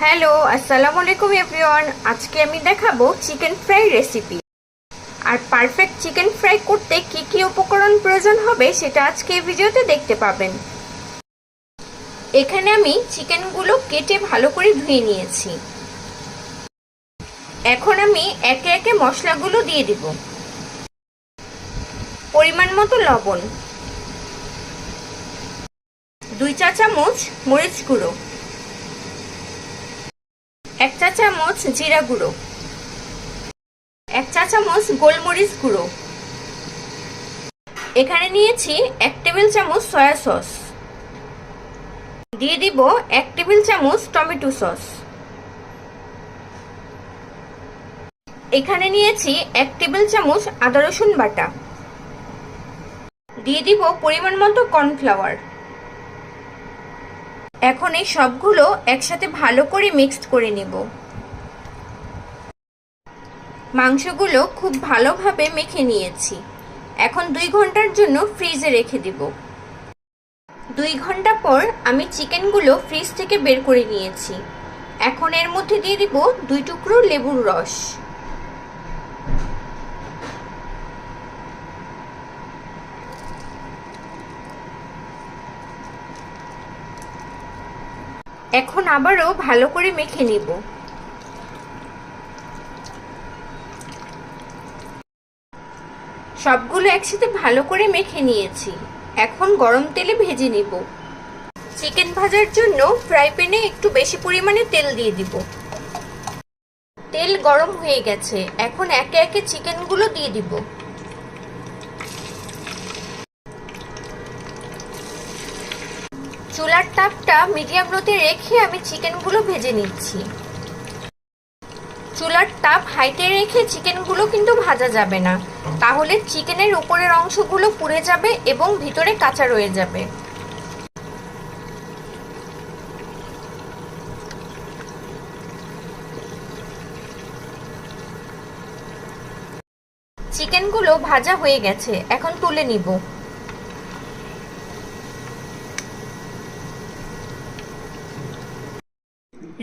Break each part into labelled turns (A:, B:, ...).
A: Hello, আসসালামু আলাইকুম everyone. আজকে আমি দেখাবো চিকেন ফ্রাই রেসিপি। আর পারফেক্ট চিকেন ফ্রাই করতে কি কি উপকরণ প্রয়োজন হবে সেটা আজকে এই ভিডিওতে দেখতে পাবেন। এখানে আমি চিকেনগুলো কেটে ভালো করে ধুয়ে নিয়েছি। এখন আমি একে একে মশলাগুলো দিয়ে দিব। পরিমাণ মতো লবণ, 2 চা চামচ মরিচ গুঁড়ো, 1 চা চামচ জিরা গুঁড়ো, 1 চা চামচ গোলমরিচ গুঁড়ো। এখানে নিয়েছি 1 টেবিল চামচ সয়া সস, দিয়ে দিব 1 টেবিল চামচ টমেটো সস। এখানে নিয়েছি 1 টেবিল চামচ আদা রসুন বাটা, দিয়ে দিব পরিমাণ মতো কর্নফ্লাওয়ার। এখন এই সবগুলো একসাথে ভালো করে মিক্সড করে নিব। মাংসগুলো খুব ভালোভাবে মেখে নিয়েছি। এখন 2 ঘন্টার জন্য ফ্রিজে রেখে দিব। 2 ঘন্টা পর আমি চিকেনগুলো ফ্রিজ থেকে বের করে নিয়েছি। এখন এর মধ্যে দিয়ে দিব 2 টুকরো লেবুর রস। এখন আবারও ভালো করে মেখে নিব। সবগুলো একসাথে ভালো করে মেখে নিয়েছি। এখন গরম তেলে ভেজে নিব। চিকেন ভাজার জন্য ফ্রাই প্যানে একটু বেশি পরিমাণে তেল দিয়ে দিব। তেল গরম হয়ে গেছে। এখন একে একে চিকেনগুলো দিয়ে দিব। চুলার তাপটা মিডিয়াম লোতে রেখে আমি চিকেনগুলো ভেজে নিচ্ছি। চুলার তাপ হাইতে রেখে চিকেনগুলো কিন্তু ভাজা যাবে না, তাহলে চিকেনের উপরের অংশগুলো পুড়ে যাবে এবং ভিতরে কাঁচা রয়ে যাবে। চিকেনগুলো ভাজা হয়ে গেছে, এখন তুলে নিব।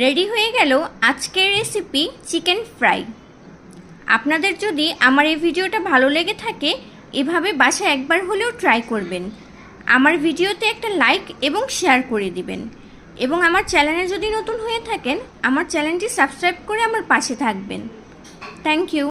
A: রেডি হয়ে গেল আজকের রেসিপি চিকেন ফ্রাই। আপনাদের যদি আমার এই ভিডিওটা ভালো লেগে থাকে, এভাবে বাসায় একবার হলেও ট্রাই করবেন। আমার ভিডিওতে একটা লাইক এবং শেয়ার করে দিবেন, এবং আমার চ্যানেলে যদি নতুন হয়ে থাকেন আমার চ্যানেলটি সাবস্ক্রাইব করে আমার পাশে থাকবেন। Thank you.